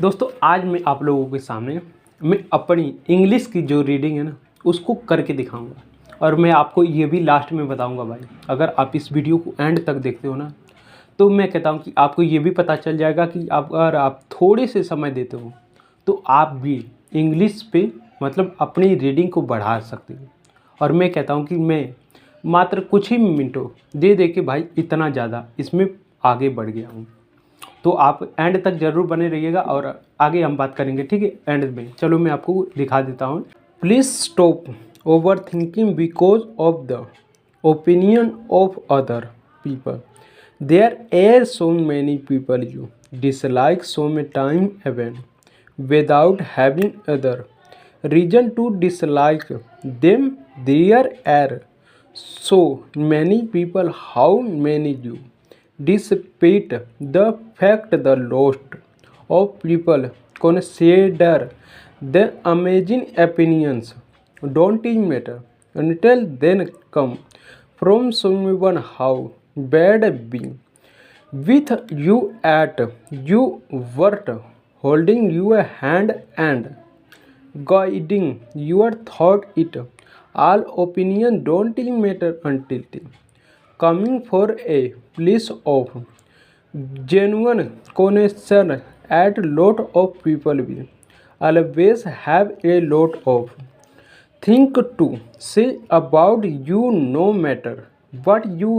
दोस्तों आज मैं आप लोगों के सामने मैं अपनी इंग्लिश की जो रीडिंग है ना उसको करके दिखाऊंगा और मैं आपको ये भी लास्ट में बताऊंगा भाई। अगर आप इस वीडियो को एंड तक देखते हो ना तो मैं कहता हूँ कि आपको ये भी पता चल जाएगा कि अगर आप थोड़े से समय देते हो तो आप भी इंग्लिश पे मतलब अपनी रीडिंग को बढ़ा सकते हो। और मैं कहता हूँ कि मैं मात्र कुछ ही मिनटों दे दे के भाई इतना ज़्यादा इसमें आगे बढ़ गया हूँ। तो आप एंड तक ज़रूर बने रहिएगा और आगे हम बात करेंगे, ठीक है। एंड में चलो मैं आपको दिखा देता हूँ। Please stop overthinking because of the opinion of other people. There are so many people you dislike so may time even without having other reason to dislike them. There are so many people, how many you despite the fact the lost of people consider the amazing opinions don't even matter until then come from someone how bad being with you at you worth holding your hand and guiding your thought it all opinion don't even matter until then coming for a place of genuine connection at lot of people will always have a lot of think to say about you no matter what you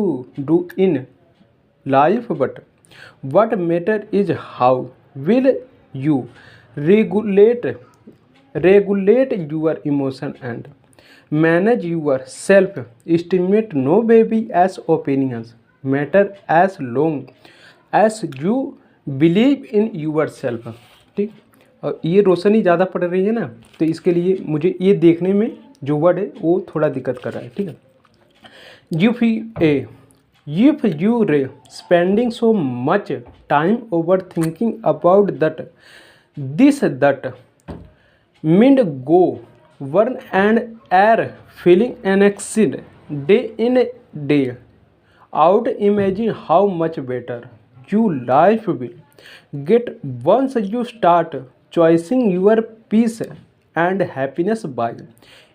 do in life, but what matter is how will you regulate regulate your emotion and manage your self estimate. No baby as opinions matter as long as you believe in yourself, ठीक। और ये रोशनी ज़्यादा पड़ रही है ना तो इसके लिए मुझे ये देखने में जो वर्ड है वो थोड़ा दिक्कत कर रहा है, ठीक है। If you are spending so much time overthinking about that this that mind go one and are feeling anxious day in day out, imagine how much better your life will get once you start choosing your peace and happiness by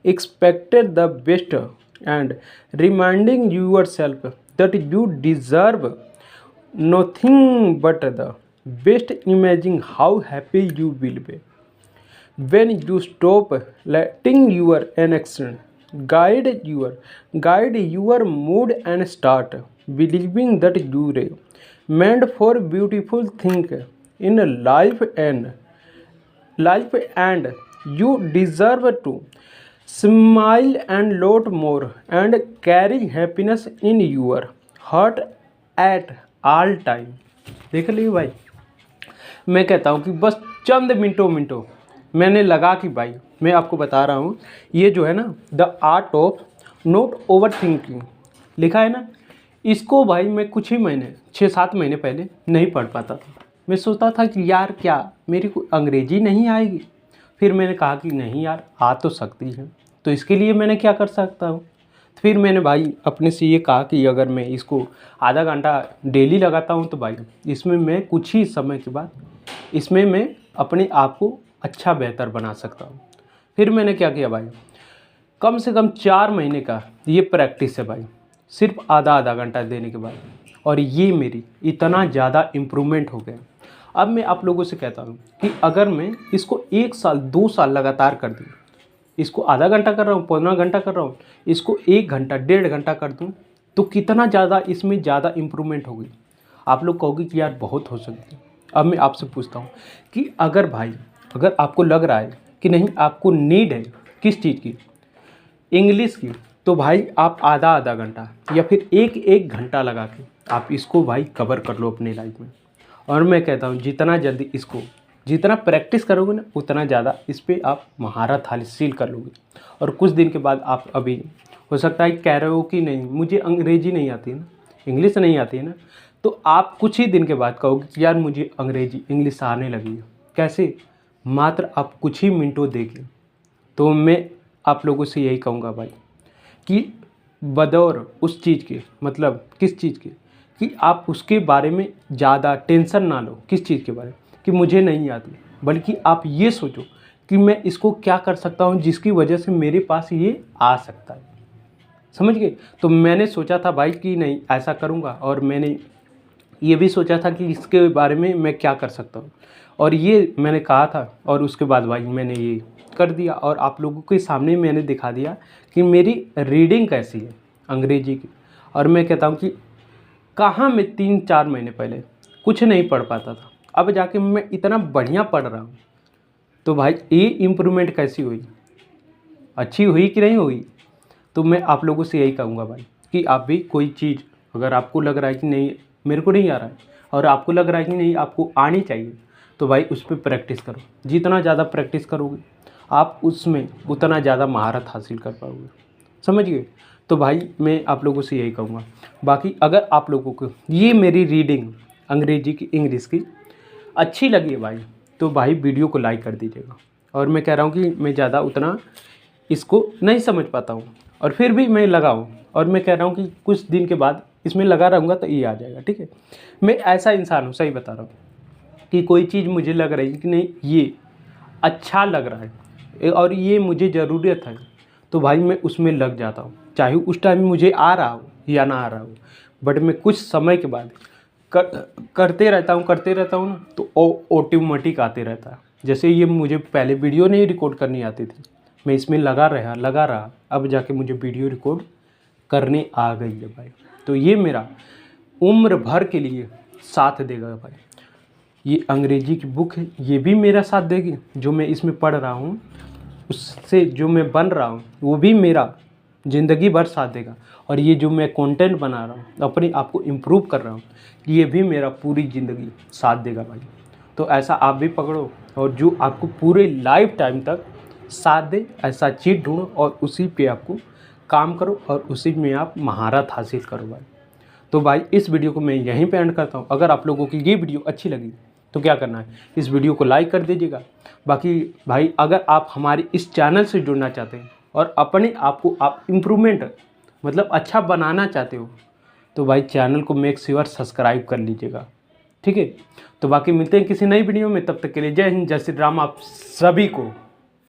expecting the best and reminding yourself that you deserve nothing but the best. Imagine how happy you will be when you stop letting your inaction guide your mood and start believing that you are meant for beautiful things in life and you deserve to smile and lot more and carry happiness in your heart at all time। देख लीजिए भाई, मैं कहता हूँ कि बस चंद मिनटों मैंने लगा कि भाई मैं आपको बता रहा हूँ ये जो है ना the art of not over thinking लिखा है ना, इसको भाई मैं कुछ ही महीने 6-7 महीने पहले नहीं पढ़ पाता था। मैं सोचता था कि यार क्या मेरी को अंग्रेजी नहीं आएगी। फिर मैंने कहा कि नहीं यार आ तो सकती है, तो इसके लिए मैंने क्या कर सकता हूँ। फिर मैंने भाई अपने से ये कहा कि अगर मैं इसको आधा घंटा डेली लगाता हूँ तो भाई इसमें मैं कुछ ही समय के बाद इसमें मैं अपने आप को अच्छा बेहतर बना सकता हूँ। फिर मैंने क्या किया भाई, कम से कम 4 महीने का ये प्रैक्टिस है भाई, सिर्फ आधा घंटा देने के बाद, और ये मेरी इतना ज़्यादा इम्प्रूवमेंट हो गया। अब मैं आप लोगों से कहता हूँ कि अगर मैं इसको 1 साल 2 साल लगातार कर दूँ, इसको आधा घंटा कर रहा हूँ, पौना घंटा कर रहा हूँ, इसको 1 घंटा 1.5 घंटा कर दूँ तो कितना ज़्यादा इसमें ज़्यादा इम्प्रूवमेंट होगी। आप लोग कहोगे कि यार बहुत हो सकती है। अब मैं आपसे पूछता हूँ कि अगर भाई अगर आपको लग रहा है कि नहीं आपको नीड है किस चीज़ की, इंग्लिश की, तो भाई आप आधा घंटा या फिर 1 घंटा लगा के आप इसको भाई कवर कर लो अपने लाइफ में। और मैं कहता हूँ जितना जल्दी इसको जितना प्रैक्टिस करोगे ना उतना ज़्यादा इस पर आप महारत हासिल कर लोगे। और कुछ दिन के बाद आप अभी हो सकता है कह रहे हो कि नहीं मुझे अंग्रेजी नहीं आती है ना, इंग्लिश नहीं आती है ना, तो आप कुछ ही दिन के बाद कहोगे कि यार मुझे अंग्रेजी इंग्लिश आने लगी है। कैसे? मात्र आप कुछ ही मिनटों देखें। तो मैं आप लोगों से यही कहूँगा भाई कि बदौर उस चीज़ के मतलब किस चीज़ के कि आप उसके बारे में ज़्यादा टेंशन ना लो। किस चीज़ के बारे में कि मुझे नहीं आती, बल्कि आप ये सोचो कि मैं इसको क्या कर सकता हूँ जिसकी वजह से मेरे पास ये आ सकता है। समझ गए? तो मैंने सोचा था भाई कि नहीं ऐसा करूँगा, और मैंने ये भी सोचा था कि इसके बारे में मैं क्या कर सकता हूँ, और ये मैंने कहा था, और उसके बाद भाई मैंने ये कर दिया और आप लोगों के सामने मैंने दिखा दिया कि मेरी रीडिंग कैसी है अंग्रेजी की। और मैं कहता हूँ कि कहाँ मैं 3-4 महीने पहले कुछ नहीं पढ़ पाता था, अब जाके मैं इतना बढ़िया पढ़ रहा हूँ। तो भाई ये इम्प्रूवमेंट कैसी हुई, अच्छी हुई कि नहीं हुई? तो मैं आप लोगों से यही कहूँगा भाई कि आप भी कोई चीज़ अगर आपको लग रहा है कि नहीं मेरे को नहीं आ रहा है, और आपको लग रहा है कि नहीं आपको आनी चाहिए, तो भाई उस पर प्रैक्टिस करो। जितना ज़्यादा प्रैक्टिस करोगे आप उसमें उतना ज़्यादा महारत हासिल कर पाओगे। समझ गए? तो भाई मैं आप लोगों से यही कहूँगा। बाकी अगर आप लोगों को ये मेरी रीडिंग अंग्रेजी की इंग्लिश की अच्छी लगी है भाई, तो भाई वीडियो को लाइक कर दीजिएगा। और मैं कह रहा हूँ कि मैं ज़्यादा उतना इसको नहीं समझ पाता हूँ, और फिर भी मैं लगा हूँ, और मैं कह रहा हूँ कि कुछ दिन के बाद इसमें लगा रहूँगा तो ये आ जाएगा। ठीक है? मैं ऐसा इंसान हूँ, सही बता रहा हूँ, कि कोई चीज़ मुझे लग रही है कि नहीं ये अच्छा लग रहा है और ये मुझे ज़रूरत है, तो भाई मैं उसमें लग जाता हूँ, चाहे उस टाइम मुझे आ रहा हो या ना आ रहा हो। बट मैं कुछ समय के बाद करते रहता हूँ ना, तो ऑटोमेटिक आते रहता है। जैसे ये मुझे पहले वीडियो नहीं रिकॉर्ड करनी आती थी, मैं इसमें लगा रहा, अब जाके मुझे वीडियो रिकॉर्ड करने आ गई है भाई। तो ये मेरा उम्र भर के लिए साथ देगा भाई। ये अंग्रेजी की बुक है, ये भी मेरा साथ देगी। जो मैं इसमें पढ़ रहा हूँ उससे जो मैं बन रहा हूँ वो भी मेरा ज़िंदगी भर साथ देगा। और ये जो मैं कंटेंट बना रहा हूँ, अपने आप को इम्प्रूव कर रहा हूँ, ये भी मेरा पूरी ज़िंदगी साथ देगा भाई। तो ऐसा आप भी पकड़ो, और जो आपको पूरे लाइफ टाइम तक साथ दे ऐसा चीज़ ढूंढो, और उसी पे आपको काम करो, और उसी में आप महारत हासिल करो भाई। तो भाई इस वीडियो को मैं यहीं पे एंड करता हूँ। अगर आप लोगों की ये वीडियो अच्छी लगी तो क्या करना है, इस वीडियो को लाइक कर दीजिएगा। बाकी भाई अगर आप हमारे इस चैनल से जुड़ना चाहते हैं और अपने आप को आप इम्प्रूवमेंट मतलब अच्छा बनाना चाहते हो, तो भाई चैनल को मेक श्योर सब्सक्राइब कर लीजिएगा। ठीक है? तो बाकी मिलते हैं किसी नई वीडियो में, तब तक के लिए जय हिंद, जय श्री राम आप सभी को।